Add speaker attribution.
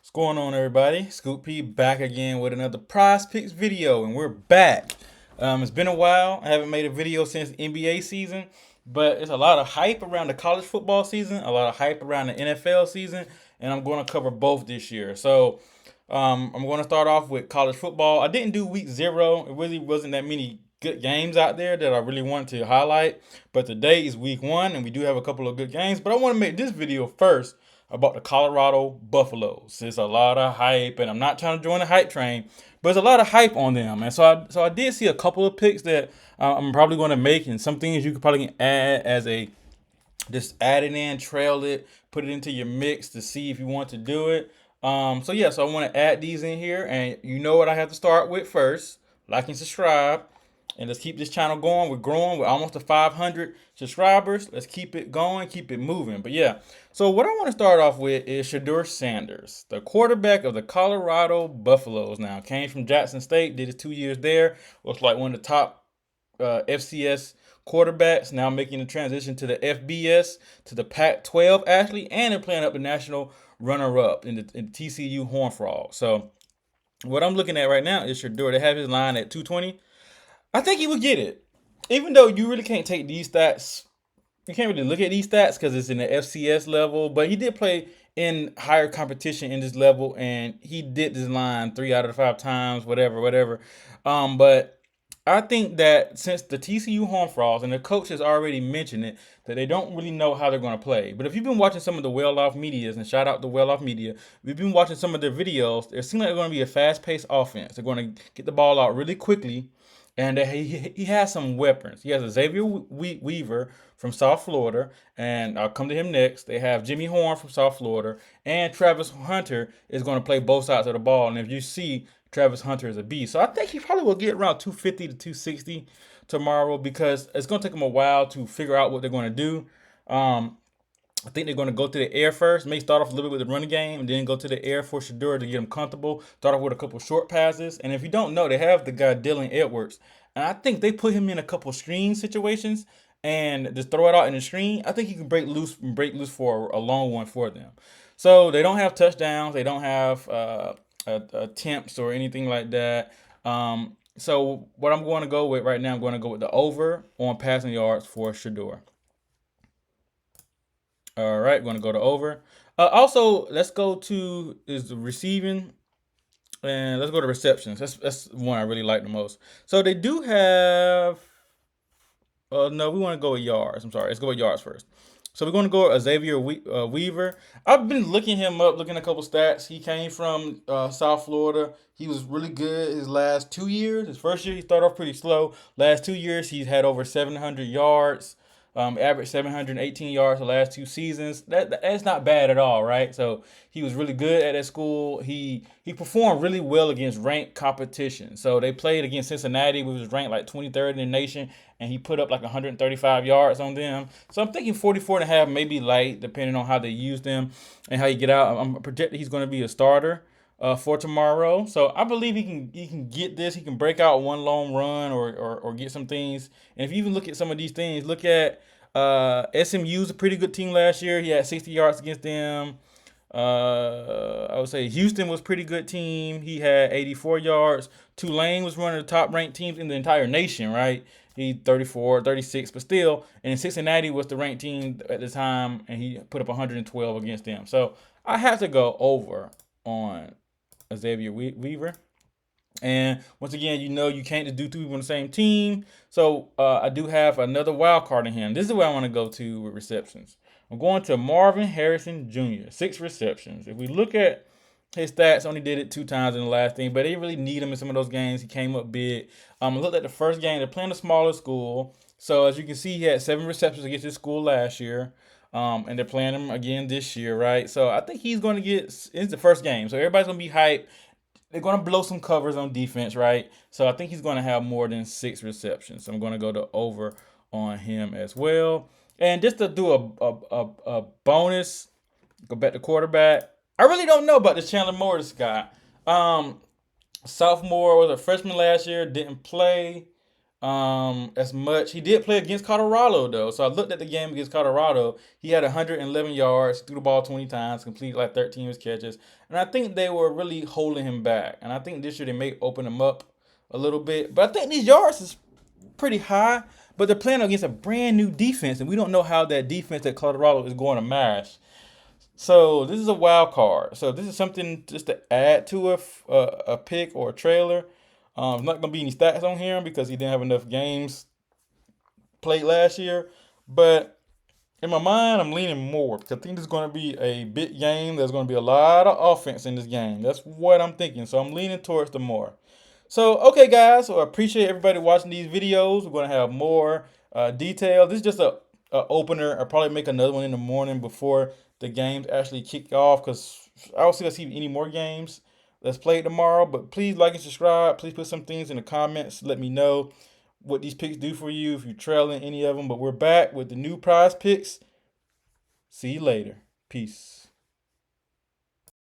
Speaker 1: What's going on, everybody? Scoop P back again with another Prize Picks video, and we're back. It's been a while. I haven't made a video since NBA season, but it's a lot of hype around the college football season, a lot of hype around the NFL season, and I'm going to cover both this year. I'm going to start off with college football. I didn't do week 0. It really wasn't that many good games out there that I really wanted to highlight, but today is week 1, and we do have a couple of good games. But I want to make this video first about the Colorado Buffaloes. There's a lot of hype, and I'm not trying to join the hype train, but there's a lot of hype on them. And so I did see a couple of picks that I'm probably going to make, and some things you could probably add as a just add it in, trail it, put it into your mix to see if you want to do it. So I want to add these in here, and you know what I have to start with first: like and subscribe. And let's keep this channel going. We're growing. We're almost to 500 subscribers. Let's keep it going, keep it moving. But yeah, so what I want to start off with is Shedeur Sanders, the quarterback of the Colorado Buffaloes. Now, came from Jackson State, did his 2 years there. Was like one of the top FCS quarterbacks. Now making the transition to the FBS, to the Pac-12 actually, and they're playing up the national runner-up in the TCU Horned Frog. So what I'm looking at right now is Shedeur. They have his line at 220. I think he would get it. Even though you really can't take these stats, you can't really look at these stats because it's in the FCS level, but he did play in higher competition in this level, and he did this line 3 out of the 5 times, whatever. But I think that since the TCU Horned Frogs and the coach has already mentioned it, that they don't really know how they're going to play. But if you've been watching some of the well-off medias, and shout out to well-off media, if you've been watching some of their videos, it seems like they're going to be a fast-paced offense. They're going to get the ball out really quickly, and he has some weapons. He has a Xavier Weaver from South Florida, and I'll come to him next. They have Jimmy Horn from South Florida, and Travis Hunter is going to play both sides of the ball. And if you see, Travis Hunter is a beast. So I think he probably will get around 250 to 260 tomorrow, because it's going to take him a while to figure out what they're going to do. I think they're going to go to the air first. May start off a little bit with the running game, and then go to the air for Shedeur to get him comfortable. Start off with a couple short passes. And if you don't know, they have the guy Dylan Edwards. And I think they put him in a couple screen situations and just throw it out in the screen. I think he can break loose for a long one for them. So they don't have touchdowns. They don't have attempts or anything like that. So what I'm going to go with right now, I'm going to go with the over on passing yards for Shedeur. All right, going to go to over. Also, let's go to is the receiving, and let's go to receptions. That's one I really like the most. So they do have. No, we want to go with yards. I'm sorry. Let's go with yards first. So we're going to go with Xavier Weaver. I've been looking him up, looking at a couple stats. He came from South Florida. He was really good his last 2 years. His first year, he started off pretty slow. Last 2 years, he's had over 700 yards. Averaged 718 yards the last 2 seasons. That's not bad at all, right? So he was really good at that school. He performed really well against ranked competition. So they played against Cincinnati, which was ranked like 23rd in the nation, and he put up like 135 yards on them. So I'm thinking 44 and a half, maybe light, depending on how they use them and how you get out. I'm projecting he's going to be a starter for tomorrow. So I believe he can get this. He can break out one long run or get some things. And if you even look at some of these things, look at SMU's a pretty good team last year. He had 60 yards against them. I would say Houston was a pretty good team. He had 84 yards. Tulane was one of the top ranked teams in the entire nation, right? He 34, 36, but still. And Cincinnati was the ranked team at the time, and he put up 112 against them. So I have to go over on Xavier Weaver. And once again, you can't just do 2 people on the same team. So I do have another wild card in him. This is where I want to go to with receptions. I'm going to Marvin Harrison Jr., 6 receptions. If we look at his stats, only did it 2 times in the last thing, but they didn't really need him in some of those games. He came up big. I looked at the first game. They're playing a smaller school. So as you can see, he had 7 receptions against his school last year. And they're playing him again this year, right? So I think he's going to it's the first game. So everybody's going to be hyped. They're going to blow some covers on defense, right? So I think he's going to have more than 6 receptions. So I'm going to go to over on him as well. And just to do a bonus, go back to quarterback. I really don't know about this Chandler Morris guy. Sophomore, was a freshman last year, didn't play. as much. He did play against Colorado though, so I looked at the game against Colorado. He had 111 yards, threw the ball 20 times, completed like 13 of his catches, and I think they were really holding him back. And I think this year they may open him up a little bit, but I think these yards is pretty high. But they're playing against a brand new defense, and we don't know how that defense at Colorado is going to mash. So this is a wild card. So this is something just to add to a pick or a trailer. There's not gonna be any stats on here because he didn't have enough games played last year. But in my mind, I'm leaning more because I think this is going to be a big game. There's going to be a lot of offense in this game. That's what I'm thinking. So I'm leaning towards the more. So, okay, guys. So I appreciate everybody watching these videos. We're going to have more detail. This is just a opener. I'll probably make another one in the morning before the games actually kick off because I don't see us see any more games that's played tomorrow. But please like and subscribe. Please put some things in the comments. Let me know what these picks do for you if you're trailing any of them. But we're back with the new prize picks. See you later. Peace.